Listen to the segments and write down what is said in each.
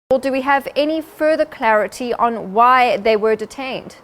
Do we have any further clarity on why they were detained?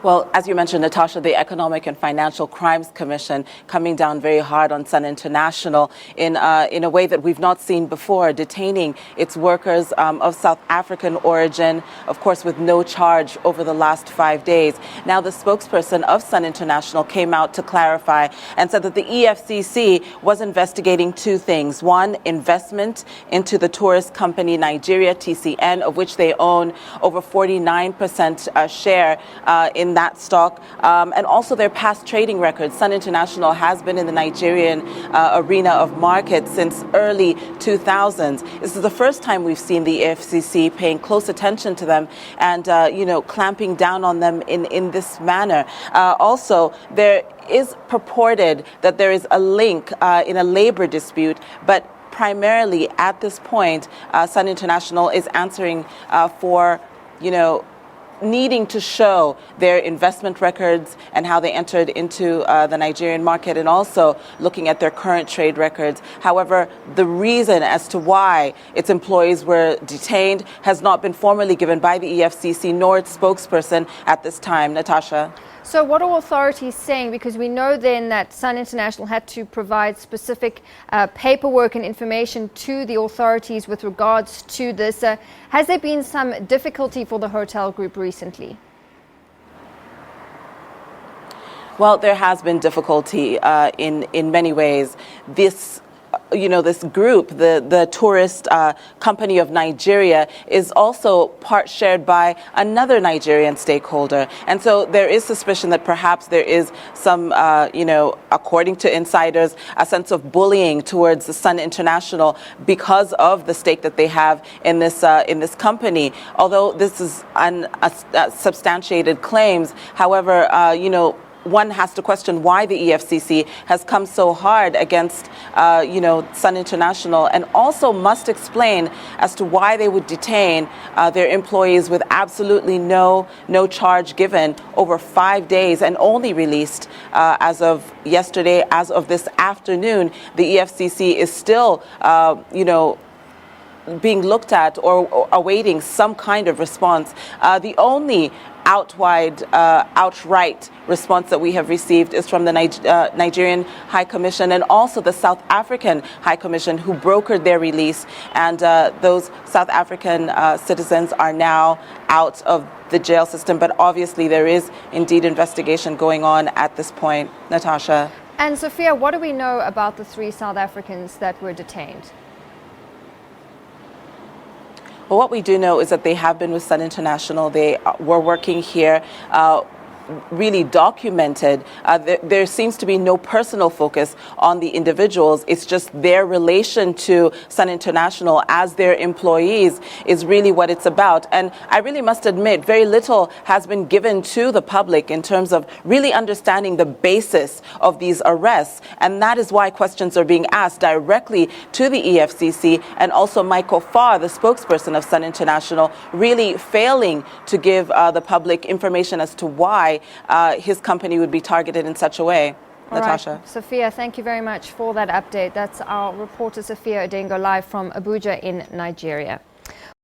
Well, as you mentioned, Natasha, the Economic and Financial Crimes Commission coming down very hard on Sun International in a way that we've not seen before, detaining its workers of South African origin, of course, with no charge over the last 5 days. Now, the spokesperson of Sun International came out to clarify and said that the EFCC was investigating two things. One, investment into the tourist company Nigeria TCN, of which they own over 49% share in that stock, and also their past trading records. Sun International has been in the Nigerian arena of markets since early 2000s. This is the first time we've seen the FCC paying close attention to them and, clamping down on them in this manner. Also, there is purported that there is a link in a labor dispute, but primarily at this point, Sun International is answering for, needing to show their investment records and how they entered into the Nigerian market, and also looking at their current trade records. However, the reason as to why its employees were detained has not been formally given by the EFCC nor its spokesperson at this time. Natasha. So what are authorities saying? Because we know then that Sun International had to provide specific paperwork and information to the authorities with regards to this. Has there been some difficulty for the hotel group recently? Well, there has been difficulty in many ways. This group, the tourist company of Nigeria, is also part shared by another Nigerian stakeholder. And so there is suspicion that perhaps there is some, according to insiders, a sense of bullying towards the Sun International because of the stake that they have in this company. Although this is unsubstantiated claims, however, one has to question why the EFCC has come so hard against, Sun International, and also must explain as to why they would detain their employees with absolutely no charge given over 5 days and only released as of yesterday. As of this afternoon, the EFCC is still, being looked at or awaiting some kind of response. The only outright response that we have received is from the Nigerian High Commission and also the South African High Commission, who brokered their release. And those South African citizens are now out of the jail system. But obviously there is indeed investigation going on at this point. Natasha. And Sophia, what do we know about the 3 South Africans that were detained? Well, what we do know is that they have been with Sun International. They were working here, really documented. There seems to be no personal focus on the individuals. It's just their relation to Sun International as their employees is really what it's about. And I really must admit, very little has been given to the public in terms of really understanding the basis of these arrests. And that is why questions are being asked directly to the EFCC, and also Michael Farr, the spokesperson of Sun International, really failing to give the public information as to why his company would be targeted in such a way. Natasha. Right. Sophia, thank you very much for that update. That's our reporter Sophia Adengo live from Abuja in Nigeria.